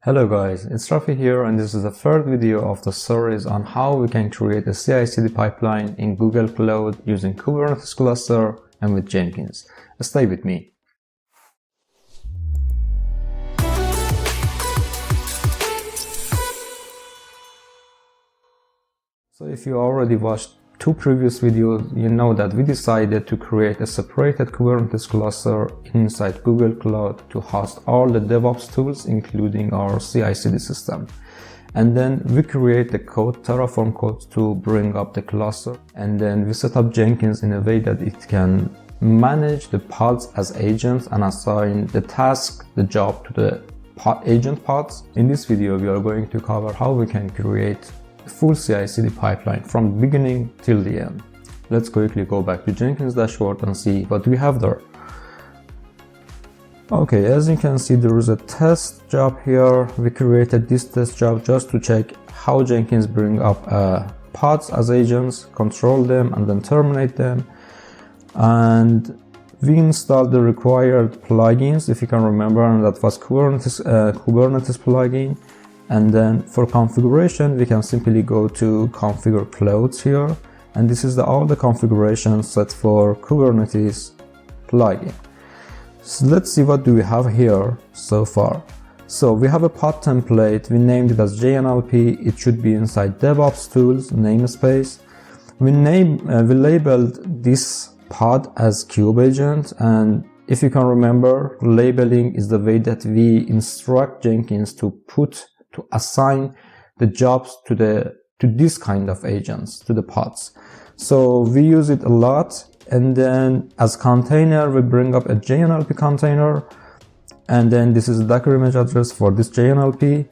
Hello guys, it's Rafi here, and this is the third video of the series on how we can create a CICD pipeline in Google Cloud using Kubernetes cluster and with Jenkins. Stay with me. So if you already watched two previous videos, you know that we decided to create a separated Kubernetes cluster inside Google Cloud to host all the Devops tools, including our CICD system. And then we create the code, Terraform code, to bring up the cluster. And then we set up Jenkins in a way that it can manage the pods as agents and assign the task, the job to the agent pods. In this video, we are going to cover how we can create full CI/CD pipeline from beginning till the end. Let's quickly go back to Jenkins dashboard and see what we have there. Okay, as you can see, there is a test job here. We created this test job just to check how Jenkins bring up pods as agents, control them, and then terminate them. And we installed the required plugins, if you can remember, and that was Kubernetes plugin. And then for configuration, we can simply go to configure clouds here. And this is all the configuration set for Kubernetes plugin. So let's see what do we have here so far. So we have a pod template. We named it as JNLP. It should be inside Devops tools namespace. We labeled this pod as cube agent. And if you can remember, labeling is the way that we instruct Jenkins to assign the jobs to this kind of agents, to the pods. So we use it a lot. And then as container, we bring up a JNLP container. And then this is the Docker image address for this JNLP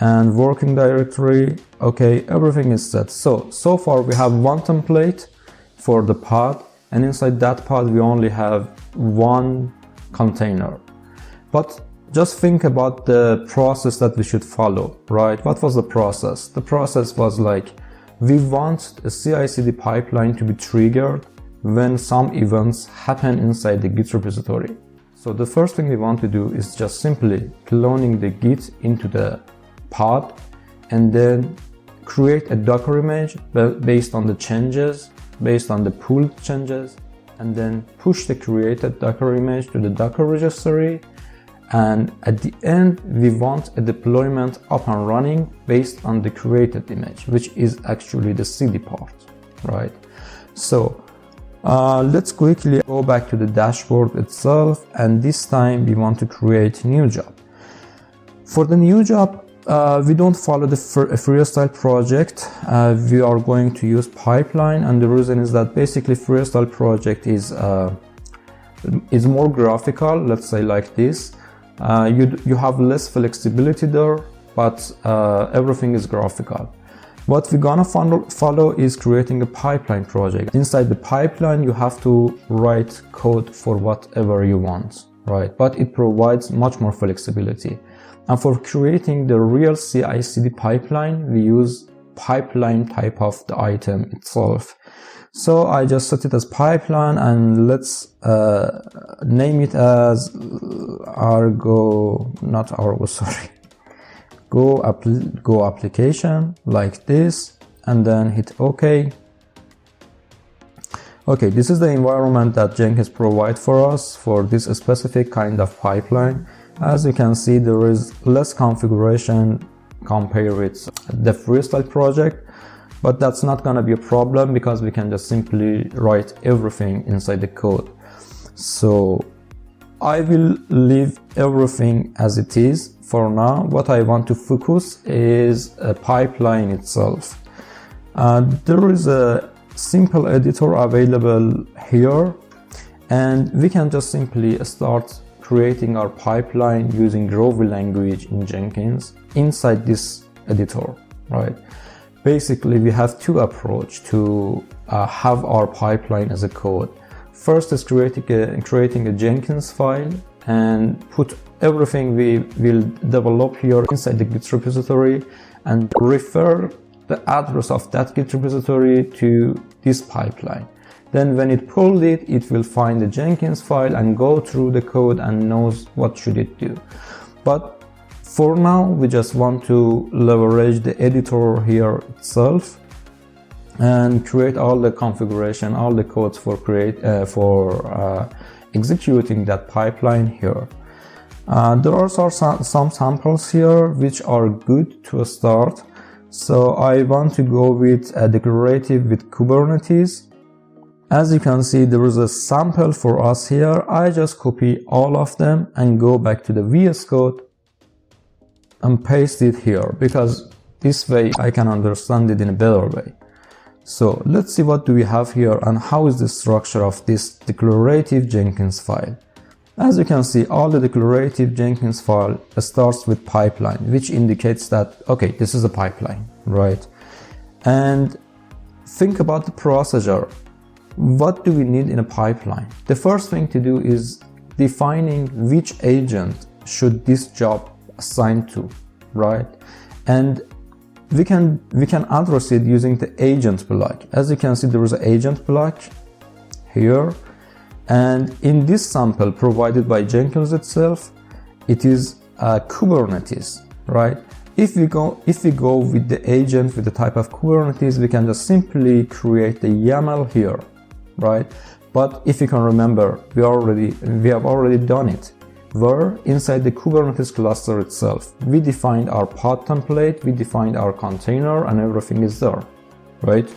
and working directory. Okay, everything is set. So far we have one template for the pod, and inside that pod we only have one container. But just think about the process that we should follow, right? What was the process? The process was like, we want a CI/CD pipeline to be triggered when some events happen inside the Git repository. So the first thing we want to do is just simply cloning the Git into the pod and then create a Docker image based on the changes, based on the pulled changes, and then push the created Docker image to the Docker registry. And at the end, we want a deployment up and running based on the created image, which is actually the CD part, right? So let's quickly go back to the dashboard itself, and this time we want to create a new job. For the new job, we don't follow the freestyle project. We are going to use pipeline, and the reason is that basically freestyle project is more graphical, let's say like this. You have less flexibility there, but everything is graphical. What we're gonna follow is creating a pipeline project. Inside the pipeline, you have to write code for whatever you want, right? But it provides much more flexibility. And for creating the real CI/CD pipeline, we use pipeline type of the item itself. So I just set it as pipeline, and let's name it as Go application, like this, and then hit OK. Okay, this is the environment that Jenkins provides for us for this specific kind of pipeline. As you can see, there is less configuration compared with the freestyle project. But that's not gonna be a problem because we can just simply write everything inside the code. So I will leave everything as it is for now. What I want to focus is a pipeline itself. There is a simple editor available here, and we can just simply start creating our pipeline using Groovy language in Jenkins inside this editor, right? Basically, we have two approaches to have our pipeline as a code. First is creating a Jenkins file and put everything we will develop here inside the Git repository and refer the address of that Git repository to this pipeline. Then when it pulled it, it will find the Jenkins file and go through the code and knows what should it do. But For now, we just want to leverage the editor here itself and create all the configuration, all the codes for executing that pipeline here. There are some samples here which are good to start. So I want to go with a declarative with Kubernetes. As you can see, there is a sample for us here. I just copy all of them and go back to the VS Code and paste it here, because this way I can understand it in a better way. So let's see what do we have here and how is the structure of this declarative Jenkins file. As you can see, all the declarative Jenkins file starts with pipeline, which indicates that, okay, this is a pipeline, right? And think about the procedure. What do we need in a pipeline? The first thing to do is defining which agent should this job assign to, right? And we can address it using the agent block. As you can see, there is an agent block here. And in this sample provided by Jenkins itself, it is Kubernetes, right? If we go with the agent with the type of Kubernetes, we can just simply create the YAML here, right? But if you can remember, we have already done it, where inside the Kubernetes cluster itself, we defined our pod template, we defined our container, and everything is there, right?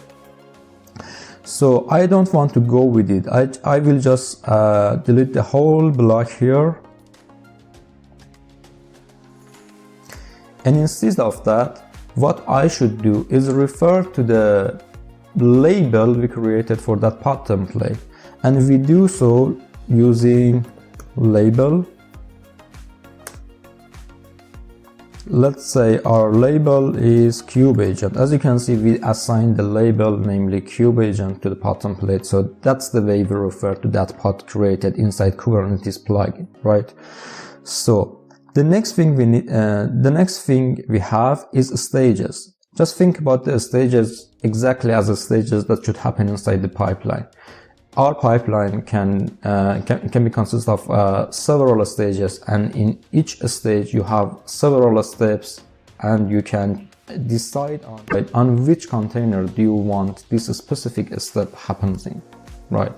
So I don't want to go with it. I will just delete the whole block here. And instead of that, what I should do is refer to the label we created for that pod template. And we do so using label. Let's say our label is KubeAgent. As you can see, we assigned the label, namely KubeAgent, to the pod template. So that's the way we refer to that pod created inside Kubernetes plugin, right? So the next thing we have is stages. Just think about the stages exactly as the stages that should happen inside the pipeline. Our pipeline can be consist of several stages, and in each stage you have several steps, and you can decide on which container do you want this specific step happens in, right?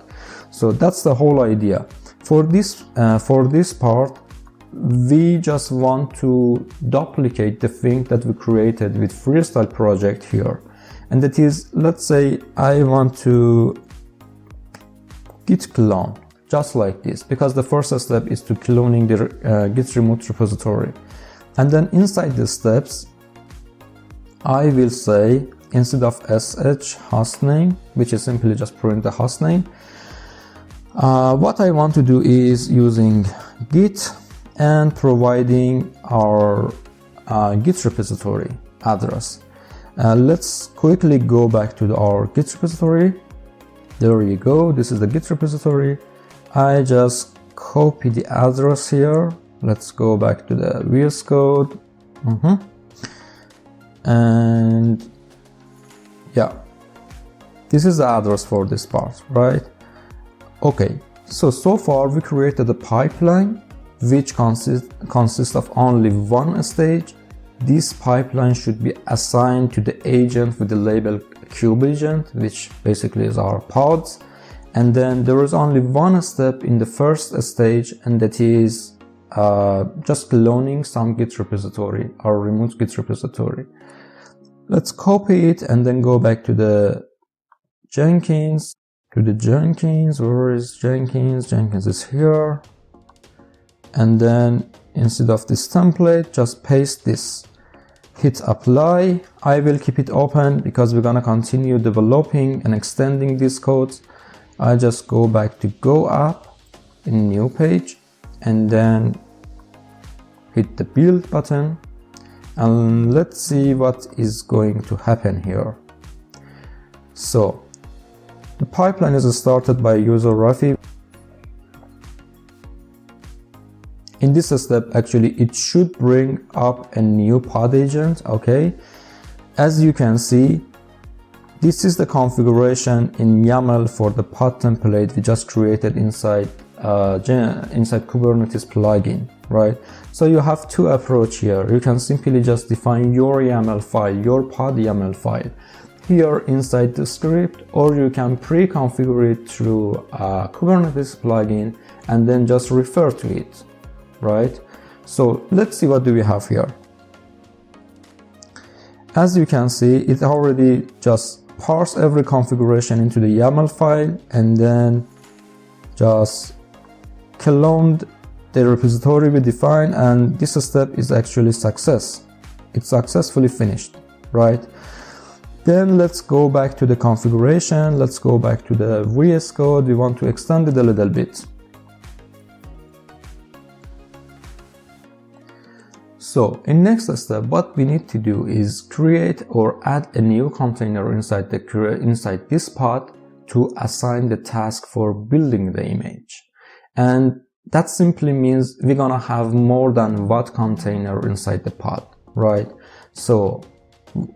So that's the whole idea. For this part, we just want to duplicate the thing that we created with Freestyle project here, and that is, let's say I want to git clone, just like this, because the first step is to cloning the git remote repository. And then inside the steps, I will say, instead of sh hostname, which is simply just print the hostname, what I want to do is using git and providing our git repository address. Let's quickly go back to our git repository. There you go, this is the Git repository. I just copy the address here. Let's go back to the VS Code. And yeah, this is the address for this part, right? Okay, so far we created a pipeline which consists of only one stage. This pipeline should be assigned to the agent with the label KubeAgent, which basically is our pods. And then there is only one step in the first stage, and that is just cloning some Git repository, our remote Git repository. Let's copy it and then go back to the Jenkins. Where is Jenkins? Jenkins is here. And then instead of this template, just paste this. Hit apply. I will keep it open because we're gonna continue developing and extending these codes. I just go back to Go App in new page and then hit the build button, and let's see what is going to happen here. So the pipeline is started by user Rafi. In this step, actually, it should bring up a new pod agent, okay? As you can see, this is the configuration in YAML for the pod template we just created inside Kubernetes plugin, right? So you have two approaches here. You can simply just define your YAML file, your pod YAML file here inside the script, or you can pre-configure it through a Kubernetes plugin and then just refer to it, right? So let's see what do we have here. As you can see, it already just parse every configuration into the YAML file and then just cloned the repository we defined, and this step is actually success. It's successfully finished, right? Then let's go back to the configuration. Let's go back to the VS Code. We want to extend it a little bit. So in next step, what we need to do is create or add a new container inside this pod to assign the task for building the image. And that simply means we're gonna have more than one container inside the pod, right? So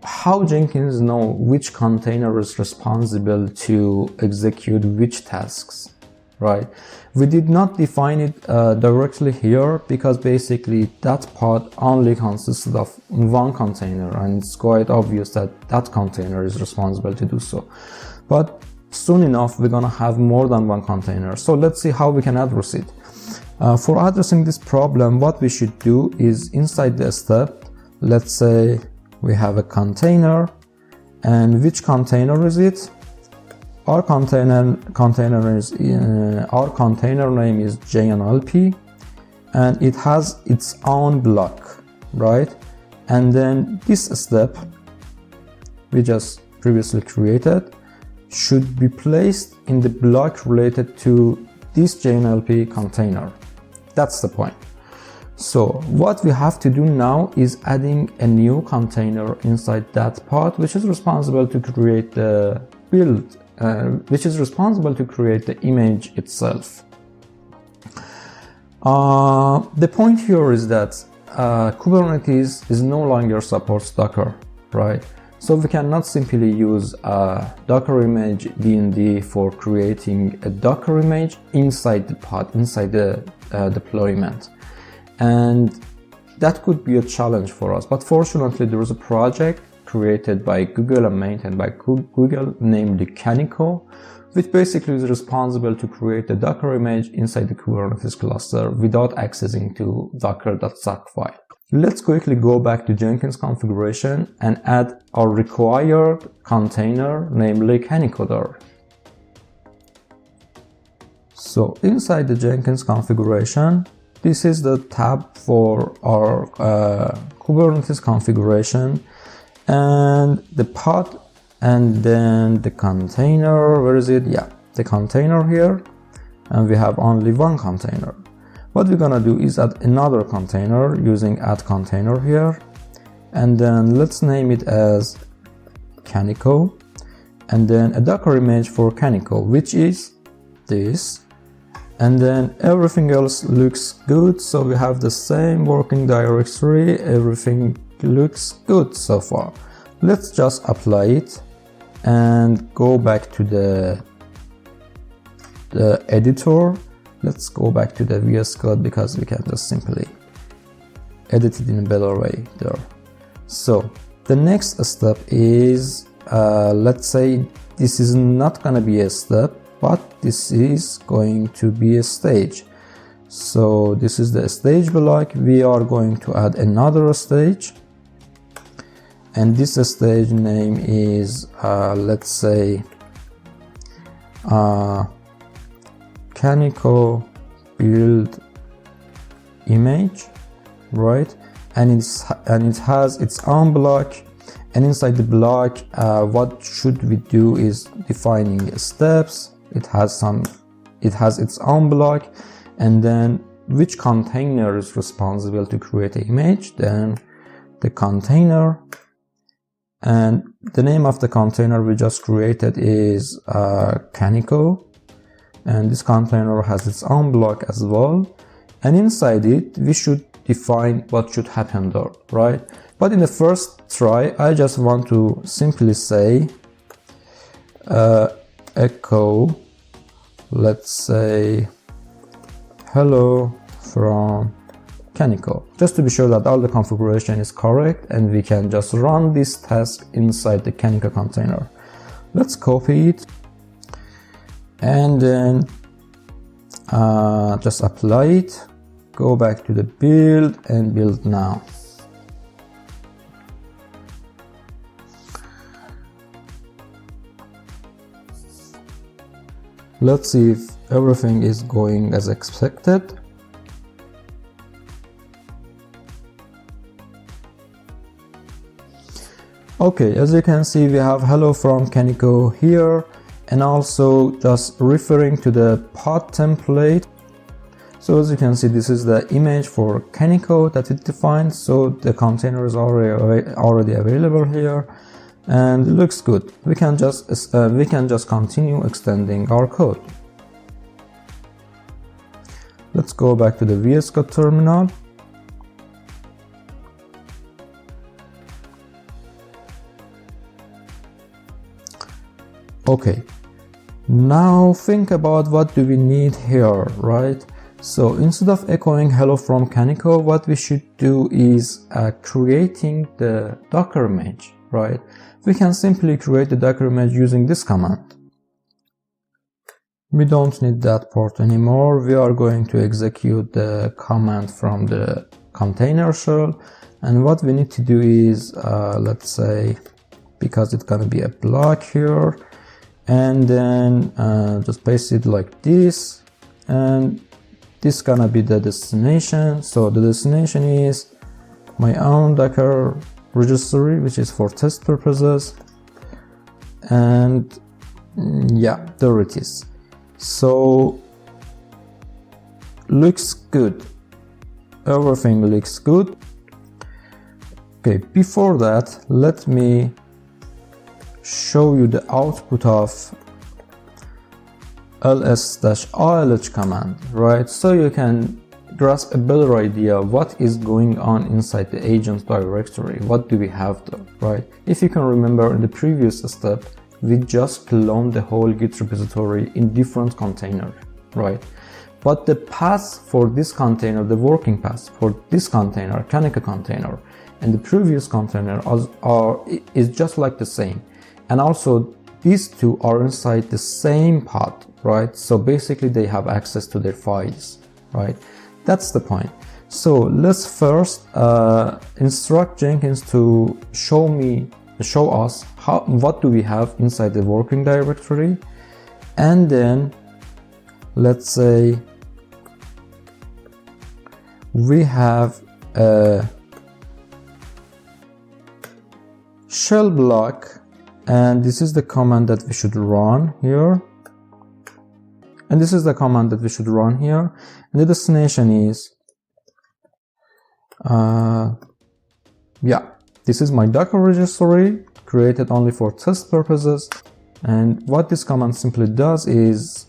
how Jenkins know which container is responsible to execute which tasks, right? We did not define it directly here because basically that pod only consists of one container, and it's quite obvious that that container is responsible to do so. But soon enough, we're gonna have more than one container. So let's see how we can address it. For addressing this problem, what we should do is inside the step, let's say we have a container, and which container is it? Our container name is JNLP, and it has its own block, right? And then this step we just previously created should be placed in the block related to this JNLP container. That's the point. So what we have to do now is adding a new container inside that pod, which is responsible to create the build, which is responsible to create the image itself. The point here is that Kubernetes is no longer supports Docker, right? So we cannot simply use a Docker image DND for creating a Docker image inside the pod, inside the deployment. And that could be a challenge for us. But fortunately, there is a project created by Google and maintained by Google named Kaniko, which basically is responsible to create a Docker image inside the Kubernetes cluster without accessing to docker.sock file. Let's quickly go back to Jenkins configuration and add our required container, namely Kaniko there. So inside the Jenkins configuration, this is the tab for our Kubernetes configuration, and the pod, and then the container. Where is it? Yeah, the container here, and we have only one container. What we're gonna do is add another container using add container here, and then let's name it as Kaniko, and then a Docker image for Kaniko, which is this. And then everything else looks good, so we have the same working directory. Everything looks good so far. Let's just apply it and go back to the editor. Let's go back to the VS Code because we can just simply edit it in a better way there. So the next step is, let's say this is not gonna be a step, but this is going to be a stage. So this is the stage block. We are going to add another stage, and this stage name is let's say Kaniko build image, right? And it has its own block. And inside the block, what should we do is defining steps. It has its own block, and then which container is responsible to create an image, then the container, and the name of the container we just created is Kaniko, and this container has its own block as well, and inside it we should define what should happen there, right? But in the first try, I just want to simply say echo, let's say hello from Kaniko, just to be sure that all the configuration is correct, and we can just run this task inside the Kaniko container. Let's copy it and then just apply it, go back to the build and build now. Let's see if everything is going as expected. Okay, as you can see, we have hello from Kaniko here, and also just referring to the pod template. So as you can see, this is the image for Kaniko that it defines. So the container is already available here, and it looks good. We can just continue extending our code. Let's go back to the VS Code terminal. Okay, now think about what do we need here, right? So instead of echoing hello from Kaniko, what we should do is creating the Docker image, right? We can simply create the Docker image using this command. We don't need that part anymore. We are going to execute the command from the container shell, and what we need to do is let's say, because it's gonna be a block here, and then just paste it like this, and this gonna be the destination. So the destination is my own Docker registry, which is for test purposes, and yeah, there it is. So looks good, everything looks good. Okay, before that, let me show you the output of ls-ilh command, right? So you can grasp a better idea of what is going on inside the agent directory. What do we have there, right? If you can remember, in the previous step, we just cloned the whole Git repository in different containers, right? But the path for this container, the working path for this container, Kaniko container, and the previous container is just like the same. And also these two are inside the same pod, right? So basically they have access to their files, right? That's the point. So let's first instruct Jenkins to show us what do we have inside the working directory, and then let's say we have a shell block, and this is the command that we should run here, and this is the command that we should run here, and the destination is yeah, this is my Docker registry created only for test purposes. And what this command simply does is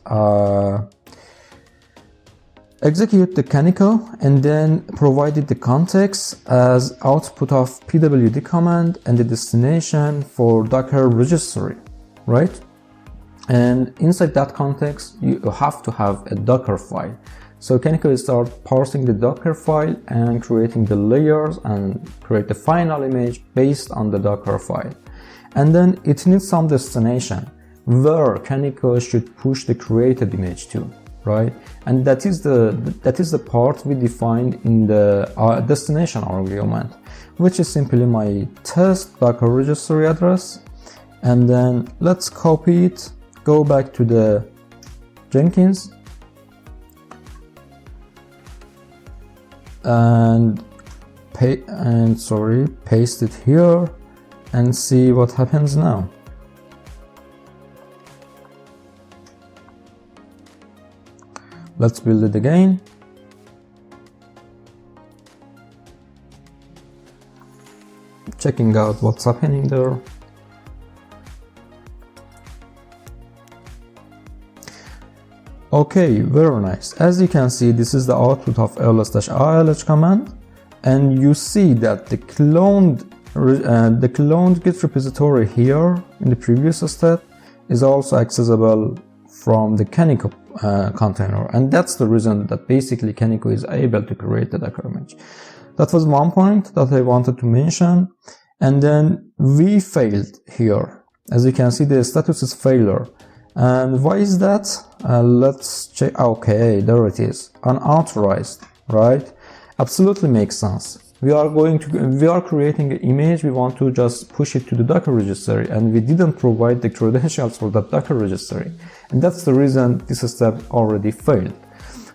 execute the Kaniko and then provided the context as output of pwd command and the destination for Docker registry, right? And inside that context, you have to have a Docker file. So Kaniko will start parsing the Docker file and creating the layers and create the final image based on the Docker file. And then it needs some destination where Kaniko should push the created image to, right? And that is the part we defined in the destination argument, which is simply my test Docker registry address. And then let's copy it, go back to the Jenkins, and paste it here and see what happens now. Let's build it again. Checking out what's happening there. Okay, very nice. As you can see, this is the output of ls-ilh command, and you see that the cloned Git repository here in the previous step is also accessible from the Kaniko container, and that's the reason that basically Kaniko is able to create the Docker image. That was one point that I wanted to mention. And then we failed here. As you can see, the status is failure. And why is that? Let's check. Okay, there it is. Unauthorized, right? Absolutely makes sense. We are creating an image. We want to just push it to the Docker registry, and we didn't provide the credentials for that Docker registry. And that's the reason this step already failed.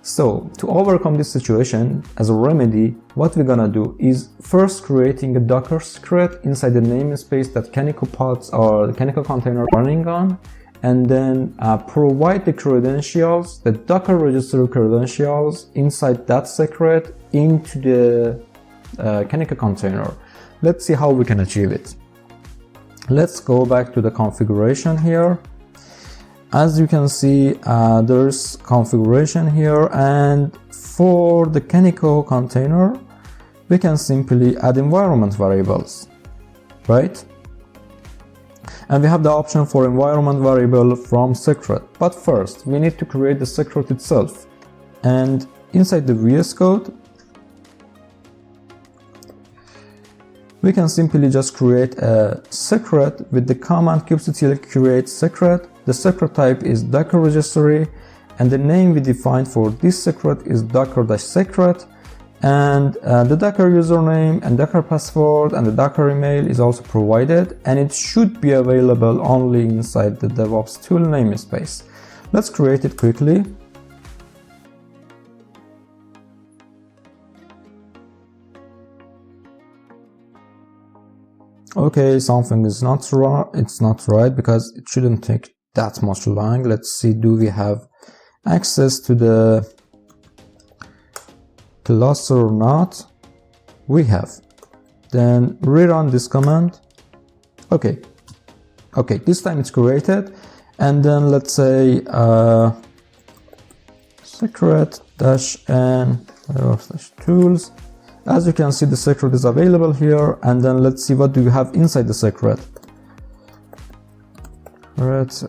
So to overcome this situation, as a remedy, what we're gonna do is first creating a Docker script inside the namespace that Kaniko pods or the Kaniko container running on, and then provide the credentials, the Docker registry credentials inside that secret into the Kaniko container. Let's see how we can achieve it. Let's go back to the configuration here. As you can see, there's configuration here, and for the Kaniko container, we can simply add environment variables, right? And we have the option for environment variable from secret. But first, we need to create the secret itself. And inside the VS Code, we can simply just create a secret with the command kubectl create secret. The secret type is Docker registry, and the name we defined for this secret is docker-secret, and the Docker username and Docker password and the Docker email is also provided, and it should be available only inside the Devops tool namespace. Let's create it quickly. Okay, something is not right. It's not right because it shouldn't take that much long. Let's see, do we have access to the cluster or not? We have. Then rerun this command. Okay, this time it's created, and then let's say secret-n tools. As you can see, the secret is available here, and then let's see what do we have inside the secret. Right,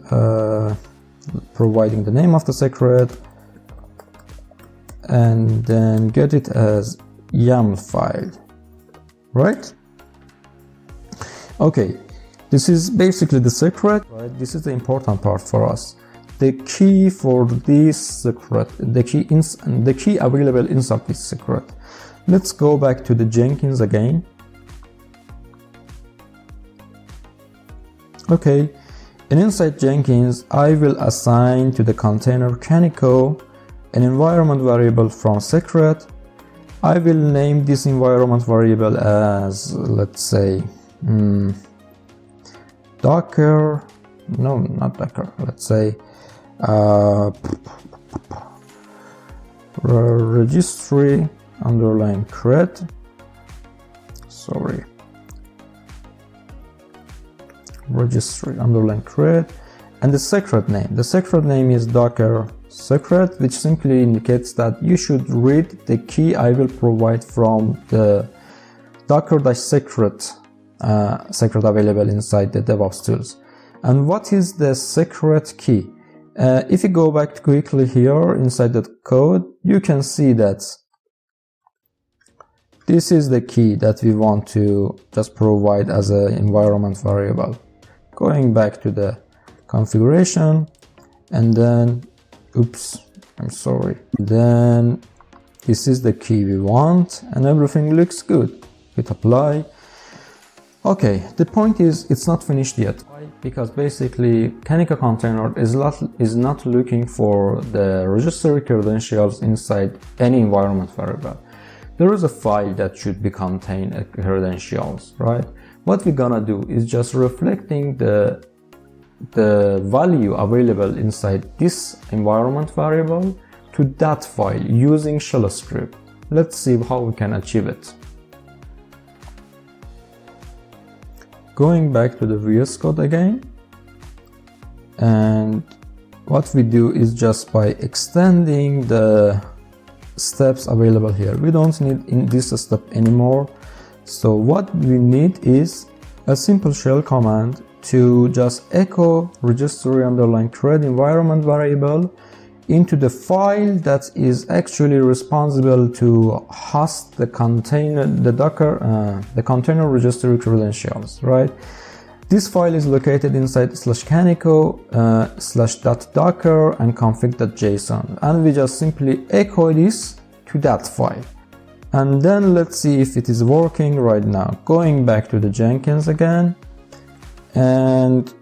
providing the name of the secret, and then get it as YAML file, right? Okay, this is basically the secret, right? This is the important part for us. The key for this secret, the key available inside this secret. Let's go back to the Jenkins again. Okay, and inside Jenkins, I will assign to the container Kaniko an environment variable from secret. I will name this environment variable as, let's say, Docker, no, not Docker, let's say, Registry _cred, sorry, Registry _cred, and the secret name. The secret name is Docker secret, which simply indicates that you should read the key I will provide from the docker-secret secret available inside the Devops tools. And what is the secret key? If you go back quickly here inside the code, you can see that this is the key that we want to just provide as an environment variable. Going back to the configuration, and then, oops, I'm sorry. Then this is the key we want, and everything looks good. Hit apply. Okay, the point is it's not finished yet. Why? Because basically Kaniko container is not looking for the registry credentials inside any environment variable. There is a file that should be contain credentials, right? What we're gonna do is just reflecting the value available inside this environment variable to that file using shell script. Let's see how we can achieve it. Going back to the VS Code again, and what we do is just by extending the steps available here. We don't need in this step anymore. So what we need is a simple shell command to just echo registry _cred environment variable, into the file that is actually responsible to host the container, the container registry credentials, right? This file is located inside /kaniko /docker and config.json, and we just simply echo this to that file. And then let's see if it is working right now. Going back to the Jenkins again, and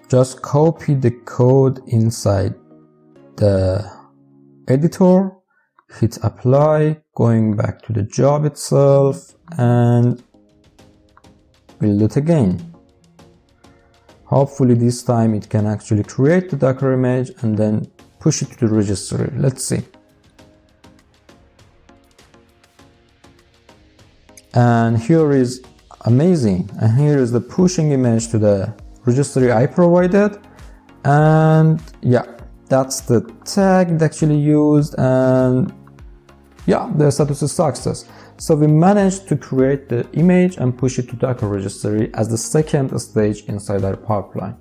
just copy the code inside the editor, hit apply, going back to the job itself, and build it again. Hopefully this time it can actually create the Docker image and then push it to the registry. Let's see. And here is amazing. And here is the pushing image to the registry I provided. And yeah, that's the tag that actually used, and yeah, the status is success. So we managed to create the image and push it to Docker registry as the second stage inside our pipeline.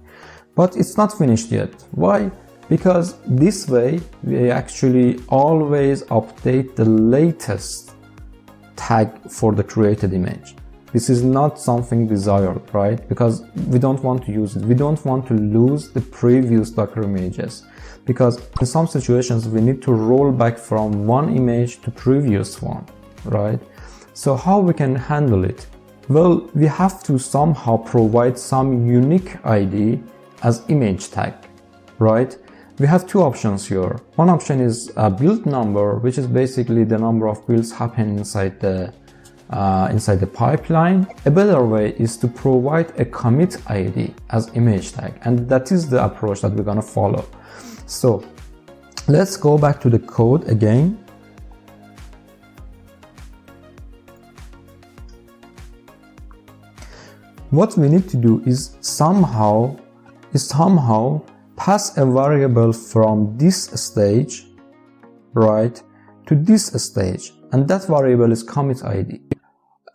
But it's not finished yet. Why? Because this way we actually always update the latest tag for the created image. This is not something desired, right? Because we don't want to use it. We don't want to lose the previous Docker images, because in some situations we need to roll back from one image to previous one, right? So how we can handle it? Well, we have to somehow provide some unique ID as image tag, right? We have two options here. One option is a build number, which is basically the number of builds happen inside the pipeline. A better way is to provide a commit ID as image tag, and that is the approach that we're gonna follow. So let's go back to the code again. What we need to do is somehow pass a variable from this stage, right, to this stage, and that variable is commit ID.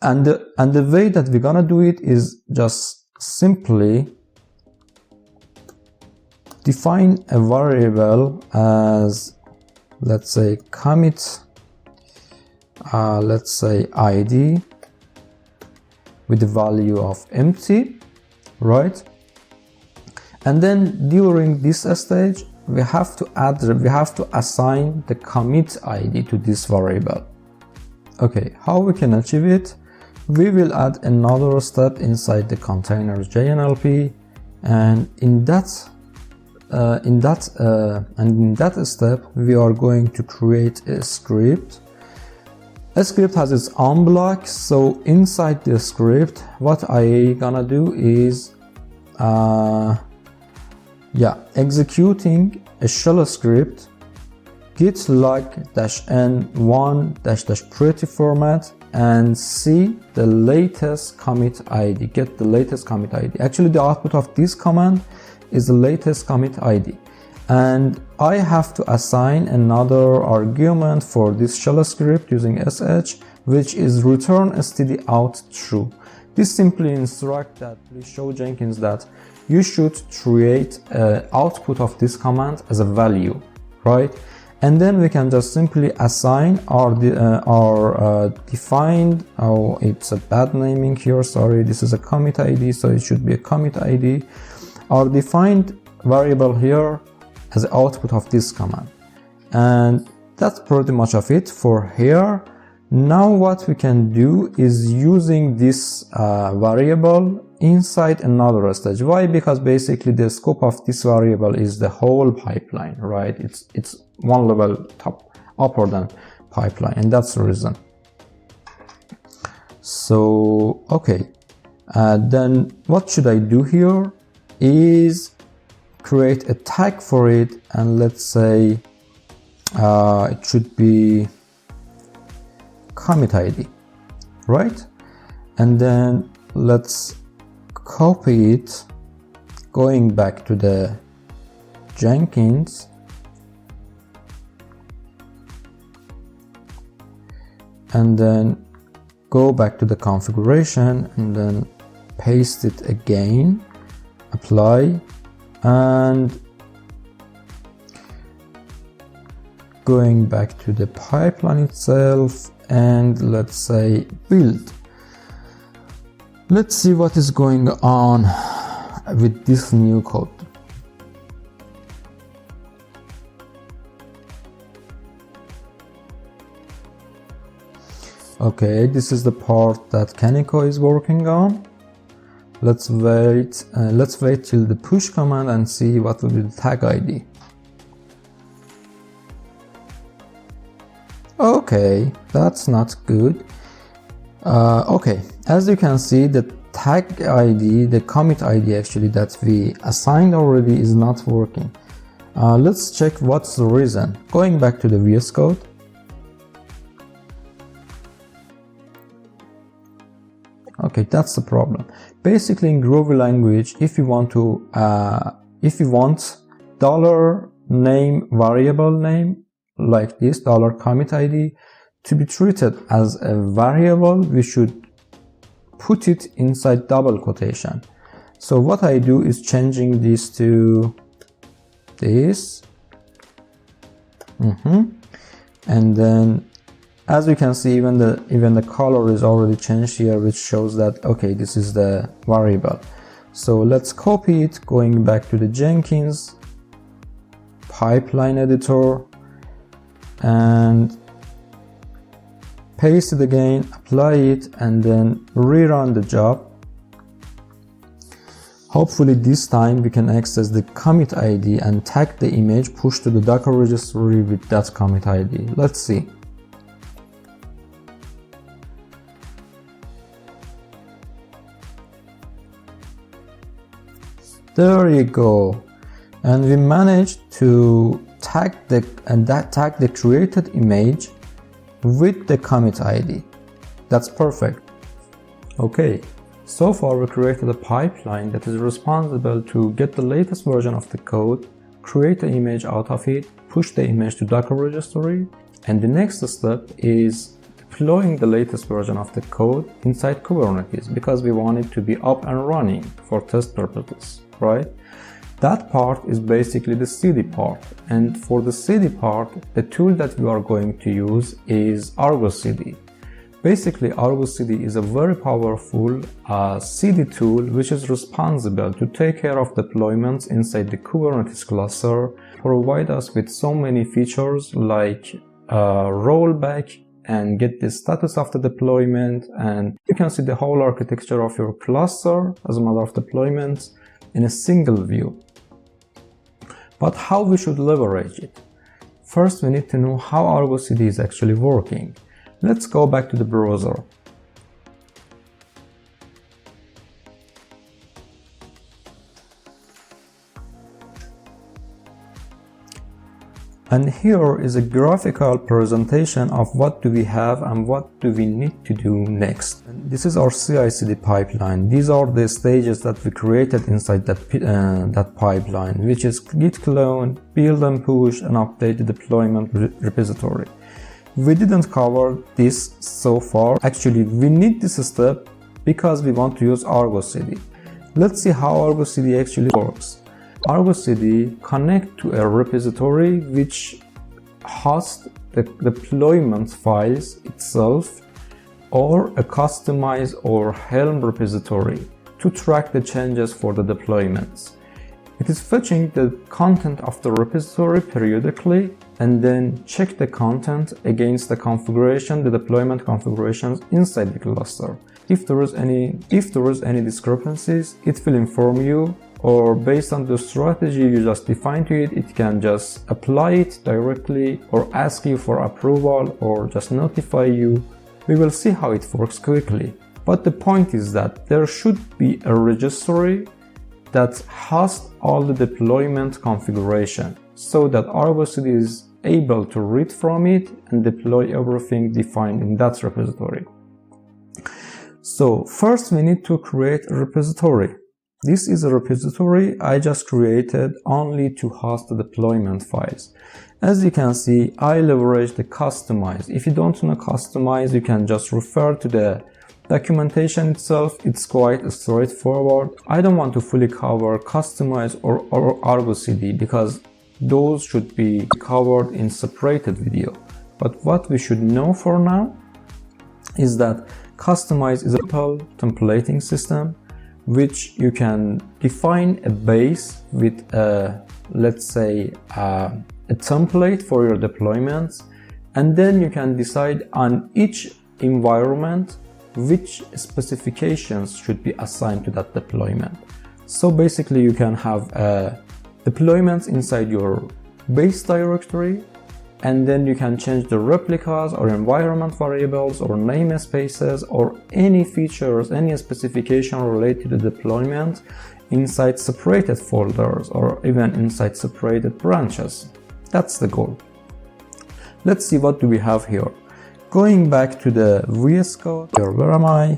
And the way that we're gonna do it is just simply define a variable as, let's say, commit, let's say ID with the value of empty, right? And then during this stage, we have to assign the commit ID to this variable. Okay, how we can achieve it? We will add another step inside the containers JNLP, and in that step we are going to create a script. A script has its own block, so inside the script what I gonna do is executing a shell script git log-n1 -pretty and see the latest commit ID, get the latest commit ID. Actually, the output of this command is the latest commit ID. And I have to assign another argument for this shell script using sh, which is return std out true. This simply instructs that, please show Jenkins that you should create an output of this command as a value, right? And then we can just simply assign our defined, oh, it's a bad naming here, sorry, this is a commit ID, so it should be a commit ID. Our defined variable here as the output of this command. And that's pretty much of it for here. Now what we can do is using this variable inside another stage. Why? Because basically the scope of this variable is the whole pipeline, right? It's one level upper than pipeline, and that's the reason. So okay, then what should I do here is create a tag for it, and let's say it should be commit ID, right? And then let's copy it, going back to the Jenkins, and then go back to the configuration and then paste it again, apply, And going back to the pipeline itself, and let's say build. Let's see what is going on with this new code. Okay, this is the part that Kaniko is working on. Let's wait till the push command and see what will be the tag ID. Okay, that's not good. Okay, as you can see, the tag ID, the commit ID actually that we assigned already is not working. Let's check what's the reason. Going back to the VS Code. Okay, that's the problem. Basically, in Groovy language, if you want $name variable name like this $commit ID to be treated as a variable, we should put it inside double quotation. So what I do is changing this to this, and then as we can see, even the color is already changed here, which shows that okay, this is the variable. So let's copy it, going back to the Jenkins pipeline editor, and paste it again, apply it, and then rerun the job. Hopefully this time we can access the commit ID and tag the image push to the Docker registry with that commit ID. Let's see. There you go, and we managed to tag the created image with the commit ID. That's perfect. Okay, so far we created a pipeline that is responsible to get the latest version of the code, create the image out of it, push the image to Docker registry, and the next step is deploying the latest version of the code inside Kubernetes, because we want it to be up and running for test purposes, right? That part is basically the CD part, and for the CD part, the tool that we are going to use is ArgoCD. Basically, ArgoCD is a very powerful CD tool which is responsible to take care of deployments inside the Kubernetes cluster, provide us with so many features like rollback and get the status of the deployment, and you can see the whole architecture of your cluster as a matter of deployments in a single view. But how we should leverage it? First, we need to know how ArgoCD is actually working. Let's go back to the browser. And here is a graphical presentation of what do we have and what do we need to do next. And this is our CICD pipeline. These are the stages that we created inside that pipeline, which is git clone, build and push, and update the deployment repository. We didn't cover this so far. Actually, we need this step because we want to use ArgoCD. Let's see how ArgoCD actually works. ArgoCD connects to a repository which hosts the deployment files itself, or a Kustomize or Helm repository to track the changes for the deployments. It is fetching the content of the repository periodically and then check the content against the deployment configurations inside the cluster. If there is any discrepancies, it will inform you, or based on the strategy you just defined to it, it can just apply it directly or ask you for approval or just notify you. We will see how it works quickly. But the point is that there should be a registry that hosts all the deployment configuration so that ArgoCD is able to read from it and deploy everything defined in that repository. So first we need to create a repository. This is a repository I just created only to host the deployment files. As you can see, I leverage the Kustomize. If you don't know Kustomize, you can just refer to the Documentation itself, it's quite straightforward. I don't want to fully cover Kustomize or ArgoCD because those should be covered in separated video. But what we should know for now is that Kustomize is a simple templating system which you can define a base with let's say a template for your deployments, and then you can decide on each environment which specifications should be assigned to that deployment. So basically you can have deployments inside your base directory, and then you can change the replicas or environment variables or namespaces or any features, any specification related to deployment inside separated folders or even inside separated branches. That's the goal. Let's see what do we have here. Going back to the VS Code, here, where am I?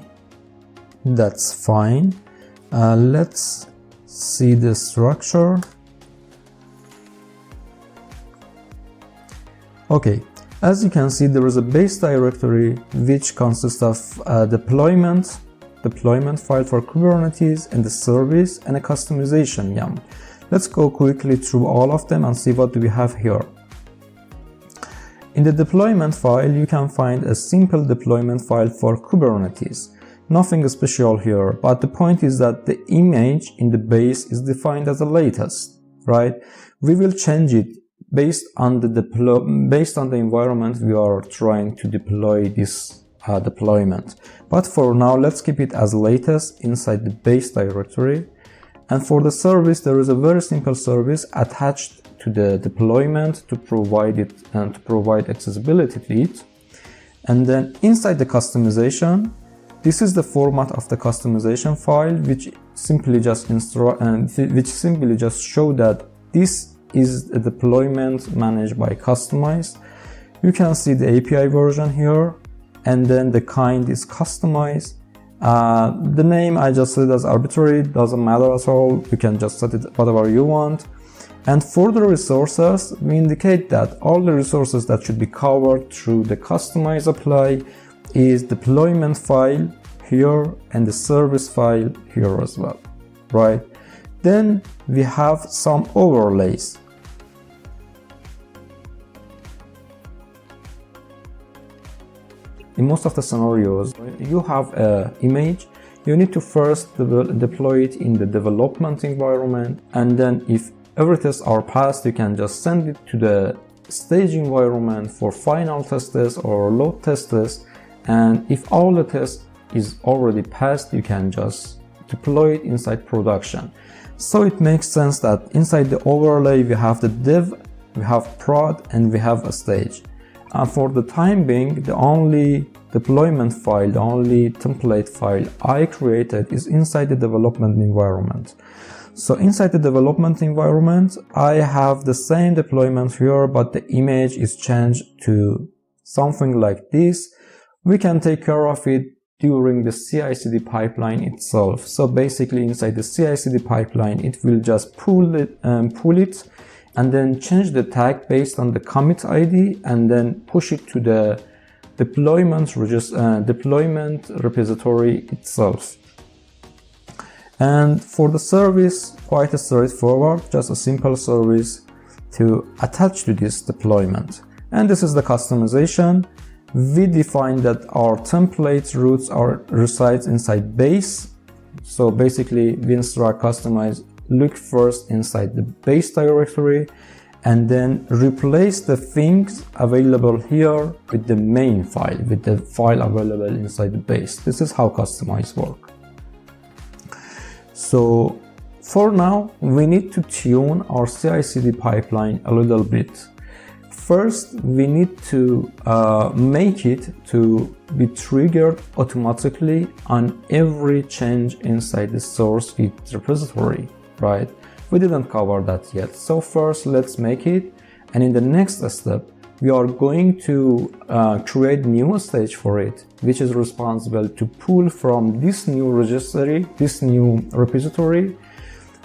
That's fine. Let's see the structure. Okay, as you can see, there is a base directory which consists of a deployment file for Kubernetes and the service and a customization YAML. Let's go quickly through all of them and see what do we have here. In the deployment file, you can find a simple deployment file for Kubernetes. Nothing special here, but the point is that the image in the base is defined as the latest, right? We will change it based on the environment we are trying to deploy this deployment. But for now, let's keep it as latest inside the base directory. And for the service, there is a very simple service attached to the deployment to provide it and to provide accessibility to it. And then inside the customization, this is the format of the customization file, which simply just show that this is a deployment managed by Kustomize. You can see the API version here, and then the kind is Kustomize. The name I just set as arbitrary, doesn't matter at all. You can just set it whatever you want. And for the resources, we indicate that all the resources that should be covered through the Kustomize apply is deployment file here and the service file here as well, right? Then we have some overlays. In most of the scenarios, you have an image. You need to first deploy it in the development environment, and then if every tests are passed, you can just send it to the stage environment for final tests or load tests. And if all the tests is already passed, you can just deploy it inside production. So it makes sense that inside the overlay we have the dev, we have prod, and we have a stage. And for the time being, the only deployment file, the only template file I created is inside the development environment. So inside the development environment, I have the same deployment here, but the image is changed to something like this. We can take care of it during the CICD pipeline itself. So basically inside the CICD pipeline, it will just pull it and then change the tag based on the commit ID and then push it to the deployment repository itself. And for the service, quite straightforward, just a simple service to attach to this deployment. And this is the customization. We define that our template roots resides inside base. So basically we instruct Kustomize, look first inside the base directory and then replace the things available here with the main file, with the file available inside the base. This is how Kustomize works. So for now, we need to tune our CI/CD pipeline a little bit. First, we need to make it to be triggered automatically on every change inside the source Git repository, right? We didn't cover that yet. So first, let's make it. And in the next step, we are going to create new stage for it, which is responsible to pull from this new registry, this new repository,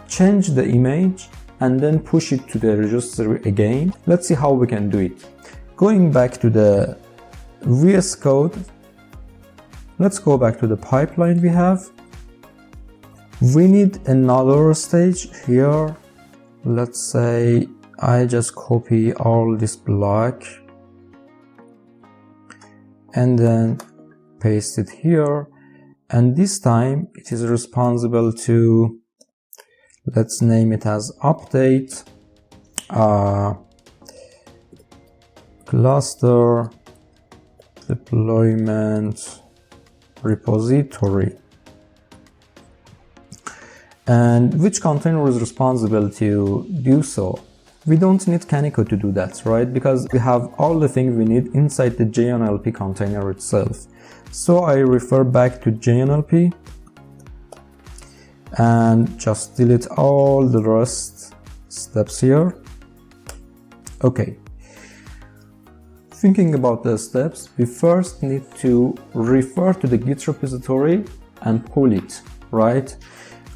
change the image, and then push it to the registry again. Let's see how we can do it. Going back to the VS Code, let's go back to the pipeline we have. We need another stage here. Let's say I just copy all this block and then paste it here. And this time it is responsible to, let's name it as update cluster deployment repository. And which container is responsible to do so? We don't need Kaniko to do that, right? Because we have all the things we need inside the JNLP container itself. So I refer back to JNLP and just delete all the rest steps here. Okay. Thinking about the steps, we first need to refer to the Git repository and pull it, right?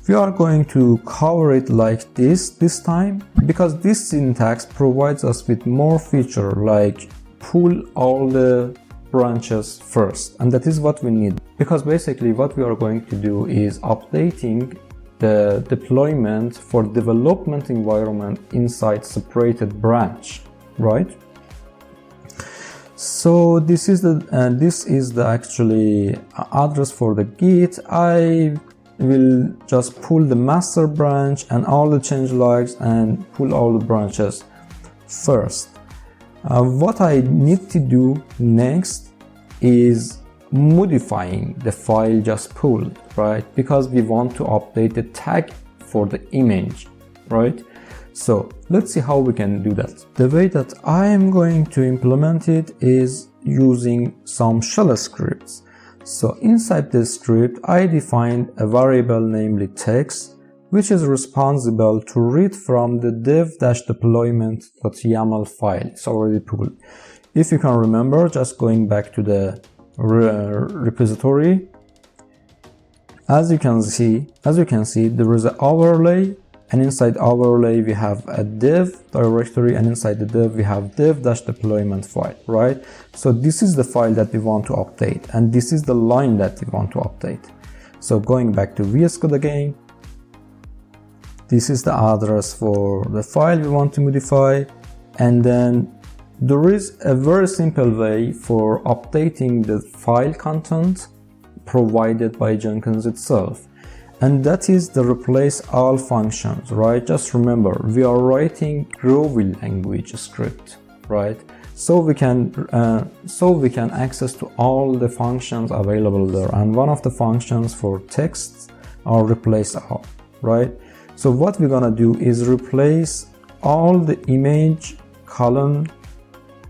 We are going to cover it like this time, because this syntax provides us with more feature, like pull all the branches first, and that is what we need, because basically what we are going to do is updating the deployment for development environment inside separated branch, right? So this is the actually address for the Git. I will just pull the master branch and all the change logs and pull all the branches first. What I need to do next is modifying the file just pulled, right? Because we want to update the tag for the image, right? So let's see how we can do that. The way that I am going to implement it is using some shell scripts. So inside this script, I defined a variable, namely text, which is responsible to read from the dev-deployment.yaml file. It's already pulled. If you can remember, just going back to the repository, as you can see, there is an overlay, and inside overlay we have a dev directory, and inside the dev we have dev-deployment file, right? So this is the file that we want to update, and this is the line that we want to update. So going back to VS Code again, this is the address for the file we want to modify, and then there is a very simple way for updating the file content provided by Jenkins itself. And that is the replace all functions, right? Just remember, we are writing Groovy language script, right? So we can access to all the functions available there. And one of the functions for text are replace all, right? So what we're gonna do is replace all the image, column,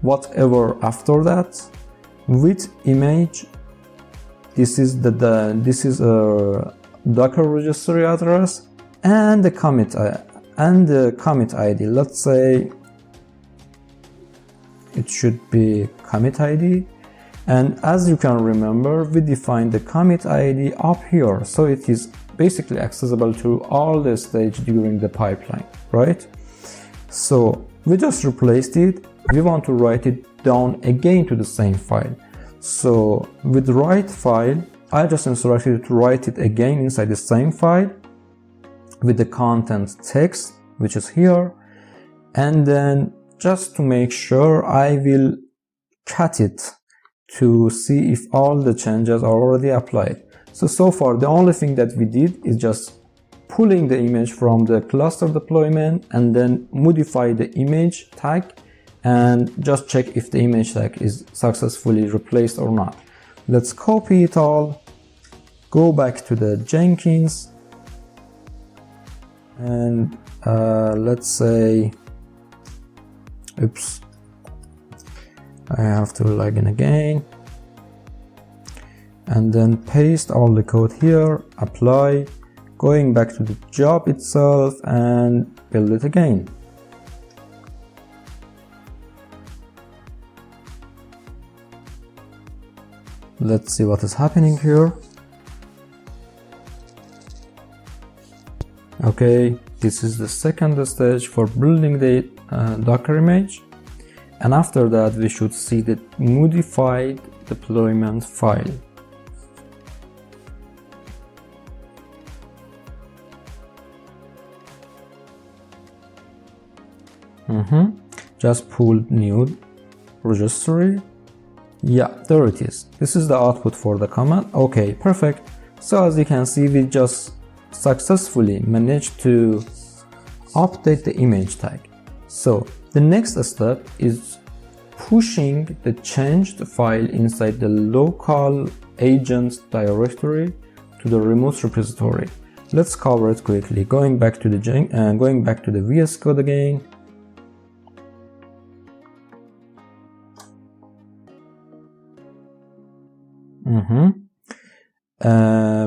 whatever after that with image. This is a Docker registry address and the commit ID. Let's say it should be commit ID, and as you can remember, we defined the commit ID up here, so it is basically accessible to all the stage during the pipeline, right? So we just replaced it. We want to write it down again to the same file. So with write file, I just instructed to write it again inside the same file with the content text, which is here. And then just to make sure, I will cut it to see if all the changes are already applied. So far, the only thing that we did is just pulling the image from the cluster deployment and then modify the image tag and just check if the image tag is successfully replaced or not. Let's copy it all, go back to the Jenkins, and let's say, oops, I have to log in again, and then paste all the code here, apply, going back to the job itself and build it again. Let's see what is happening here. Okay, this is the second stage for building the Docker image, and after that we should see the modified deployment file. Just pull new registry. Yeah, there it is. This is the output for the command. Okay, perfect. So as you can see, we just successfully managed to update the image tag. So the next step is pushing the changed file inside the local agents directory to the remote repository. Let's cover it quickly. Going back to the VS Code again.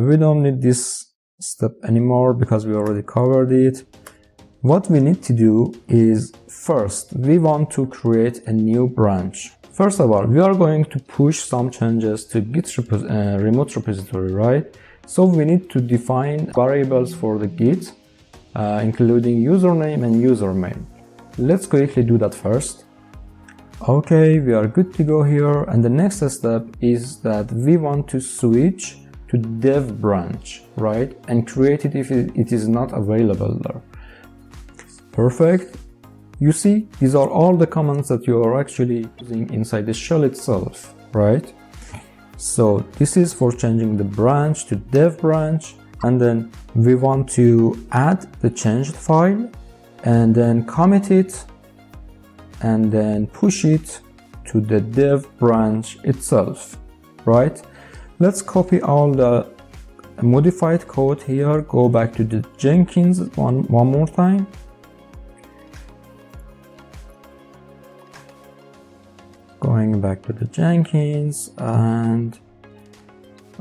We don't need this step anymore because we already covered it. What we need to do is, first, we want to create a new branch. First of all, we are going to push some changes to Git remote repository, right? So we need to define variables for the Git, including username and usermail. Let's quickly do that first. Okay, we are good to go here. And the next step is that we want to switch to dev branch, right? And create it if it is not available there. Perfect. You see, these are all the commands that you are actually using inside the shell itself, right? So this is for changing the branch to dev branch, and then we want to add the changed file and then commit it and then push it to the dev branch itself, right? Let's copy all the modified code here, go back to the Jenkins one more time. Going back to the Jenkins, and